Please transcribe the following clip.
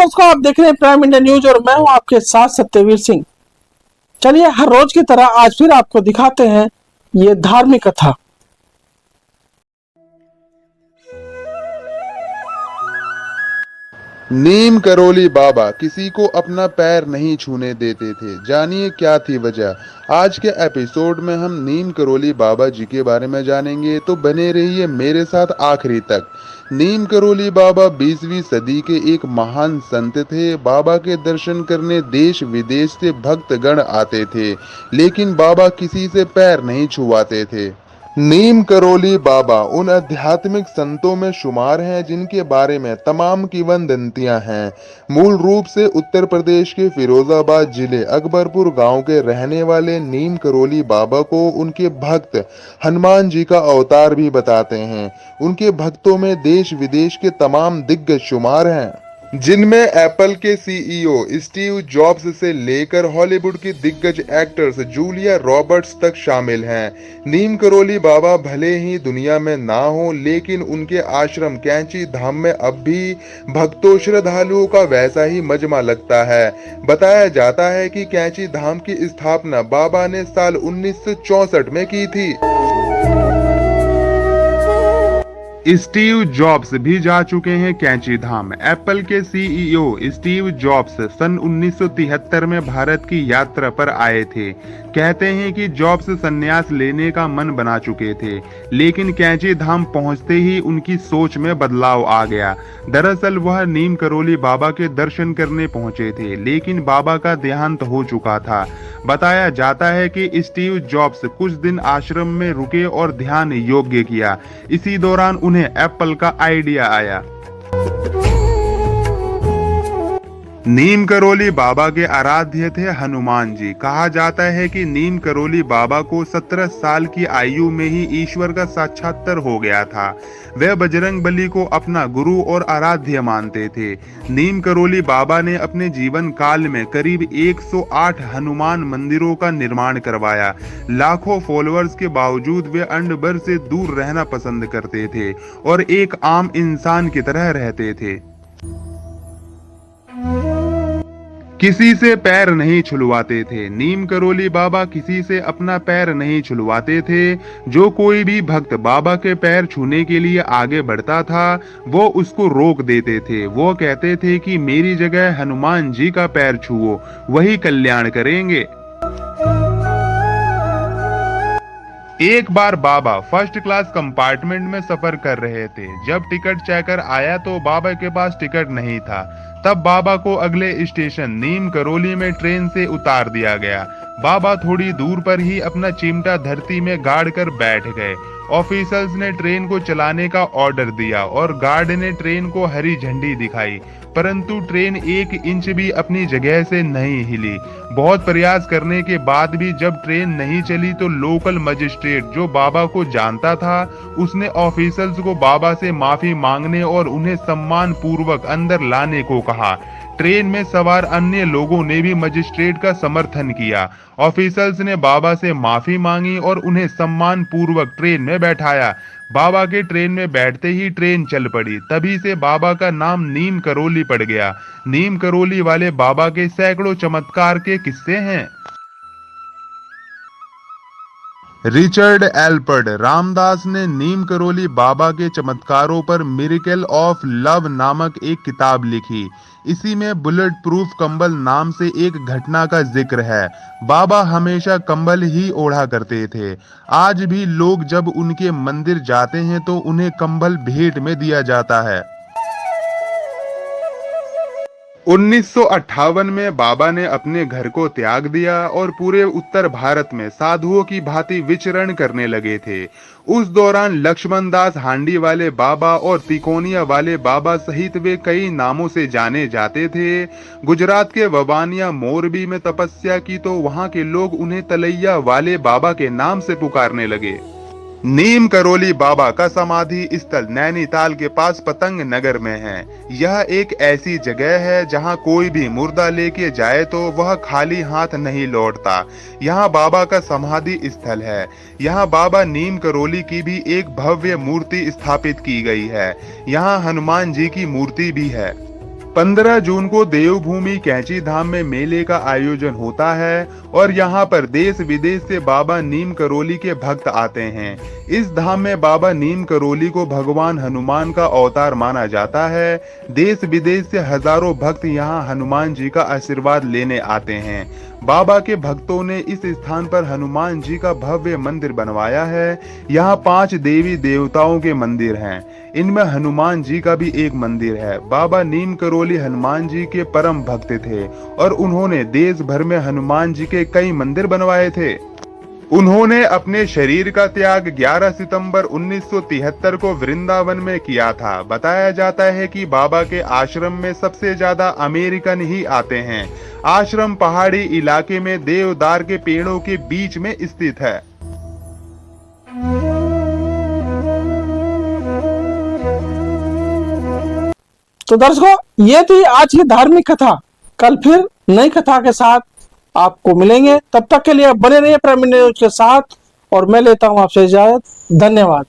दर्शकों, आप देख रहे हैं प्राइम इंडिया न्यूज और मैं हूं आपके साथ सत्यवीर सिंह। चलिए हर रोज की तरह आज फिर आपको दिखाते हैं ये धार्मिक कथा। नीम करोली बाबा किसी को अपना पैर नहीं छूने देते थे। जानिए क्या थी वजह। आज के एपिसोड में हम नीम करोली बाबा जी के बारे में जानेंगे, तो बने रहिए मेरे साथ आखिरी तक। नीम करोली बाबा 20वीं सदी के एक महान संत थे। बाबा के दर्शन करने देश विदेश से भक्तगण आते थे, लेकिन बाबा किसी से पैर नहीं छुआते थे। नीम करोली बाबा उन आध्यात्मिक संतों में शुमार हैं जिनके बारे में तमाम किंवदंतियां हैं। मूल रूप से उत्तर प्रदेश के फिरोजाबाद जिले अकबरपुर गांव के रहने वाले नीम करोली बाबा को उनके भक्त हनुमान जी का अवतार भी बताते हैं। उनके भक्तों में देश विदेश के तमाम दिग्गज शुमार हैं, जिनमें एप्पल के सीईओ स्टीव जॉब्स से लेकर हॉलीवुड की दिग्गज एक्टर्स जूलिया रॉबर्ट्स तक शामिल हैं। नीम करोली बाबा भले ही दुनिया में ना हो, लेकिन उनके आश्रम कैंची धाम में अब भी भक्तों श्रद्धालुओं का वैसा ही मजमा लगता है। बताया जाता है कि कैंची धाम की स्थापना बाबा ने साल 1964 में की थी। स्टीव जॉब्स भी जा चुके हैं कैंची धाम। एप्पल के सीईओ स्टीव जॉब्स सन 1973 में भारत की यात्रा पर आए थे। कहते हैं कि जॉब्स संन्यास लेने का मन बना चुके थे, लेकिन कैंची धाम पहुंचते ही उनकी सोच में बदलाव आ गया। दरअसल वह नीम करोली बाबा के दर्शन करने पहुंचे थे, लेकिन बाबा का देहांत हो चुका था। बताया जाता है कि स्टीव जॉब्स कुछ दिन आश्रम में रुके और ध्यान योग्य किया। इसी दौरान उन्हें एप्पल का आइडिया आया। नीम करोली बाबा के आराध्य थे हनुमान जी। कहा जाता है कि नीम करोली बाबा को 17 साल की आयु में ही ईश्वर का साक्षात्कार हो गया था। वे बजरंग बली को अपना गुरु और आराध्य मानते थे। नीम करोली बाबा ने अपने जीवन काल में करीब 108 हनुमान मंदिरों का निर्माण करवाया। लाखों फॉलोअर्स के बावजूद वे अंडभर से दूर रहना पसंद करते थे और एक आम इंसान की तरह रहते थे। किसी से पैर नहीं छुलवाते थे। नीम करोली बाबा किसी से अपना पैर नहीं छुलवाते थे। जो कोई भी भक्त बाबा के पैर छूने के लिए आगे बढ़ता था, वो उसको रोक देते थे। वो कहते थे कि मेरी जगह हनुमान जी का पैर छुओ, वही कल्याण करेंगे। एक बार बाबा फर्स्ट क्लास कंपार्टमेंट में सफर कर रहे थे। जब टिकट चेकर आया तो बाबा के पास टिकट नहीं था। तब बाबा को अगले स्टेशन नीम करोली में ट्रेन से उतार दिया गया। बाबा थोड़ी दूर पर ही अपना चिमटा धरती में गाड़ कर बैठ गए। ऑफिसर्स ने ट्रेन को चलाने का ऑर्डर दिया और गार्ड ने ट्रेन को हरी झंडी दिखाई, परंतु ट्रेन 1 इंच भी अपनी जगह से नहीं हिली। बहुत प्रयास करने के बाद भी जब ट्रेन नहीं चली तो लोकल मजिस्ट्रेट, जो बाबा को जानता था, उसने ऑफिसर्स को बाबा से माफी मांगने और उन्हें सम्मान पूर्वक अंदर लाने को कहा। ट्रेन में सवार अन्य लोगों ने भी मजिस्ट्रेट का समर्थन किया। ऑफिसर्स ने बाबा से माफी मांगी और उन्हें सम्मान पूर्वक ट्रेन में बैठाया। बाबा के ट्रेन में बैठते ही ट्रेन चल पड़ी। तभी से बाबा का नाम नीम करोली पड़ गया। नीम करोली वाले बाबा के सैकड़ों चमत्कार के किस्से हैं। रिचर्ड एल्पर्ट रामदास ने नीम करोली बाबा के चमत्कारों पर मिरेकल ऑफ लव नामक एक किताब लिखी। इसी में बुलेट प्रूफ कंबल नाम से एक घटना का जिक्र है। बाबा हमेशा कंबल ही ओढ़ा करते थे। आज भी लोग जब उनके मंदिर जाते हैं तो उन्हें कंबल भेंट में दिया जाता है। 1958 में बाबा ने अपने घर को त्याग दिया और पूरे उत्तर भारत में साधुओं की भांति विचरण करने लगे थे। उस दौरान लक्ष्मण दास हांडी वाले बाबा और तिकोनिया वाले बाबा सहित वे कई नामों से जाने जाते थे। गुजरात के वबानिया मोरबी में तपस्या की तो वहां के लोग उन्हें तलैया वाले बाबा के नाम से पुकारने लगे। नीम करोली बाबा का समाधि स्थल नैनीताल के पास पतंग नगर में है। यह एक ऐसी जगह है जहां कोई भी मुर्दा लेके जाए तो वह खाली हाथ नहीं लौटता। यहां बाबा का समाधि स्थल है। यहां बाबा नीम करोली की भी एक भव्य मूर्ति स्थापित की गई है। यहां हनुमान जी की मूर्ति भी है। 15 जून को देवभूमि कैंची धाम में मेले का आयोजन होता है और यहाँ पर देश विदेश से बाबा नीम करोली के भक्त आते हैं। इस धाम में बाबा नीम करोली को भगवान हनुमान का अवतार माना जाता है। देश विदेश से हजारों भक्त यहाँ हनुमान जी का आशीर्वाद लेने आते हैं। बाबा के भक्तों ने इस स्थान पर हनुमान जी का भव्य मंदिर बनवाया है। यहाँ 5 देवी देवताओं के मंदिर हैं। इनमें हनुमान जी का भी एक मंदिर है। बाबा नीम करोली हनुमान जी के परम भक्त थे और उन्होंने देश भर में हनुमान जी के कई मंदिर बनवाए थे। उन्होंने अपने शरीर का त्याग 11 सितंबर 1973 को वृंदावन में किया था। बताया जाता है कि बाबा के आश्रम में सबसे ज्यादा अमेरिकन ही आते हैं। आश्रम पहाड़ी इलाके में देवदार के पेड़ों के बीच में स्थित है। तो दर्शकों, ये थी आज की धार्मिक कथा। कल फिर नई कथा के साथ आपको मिलेंगे। तब तक के लिए बने रहिए प्राइम न्यूज के साथ और मैं लेता हूं आपसे इजाजत। धन्यवाद।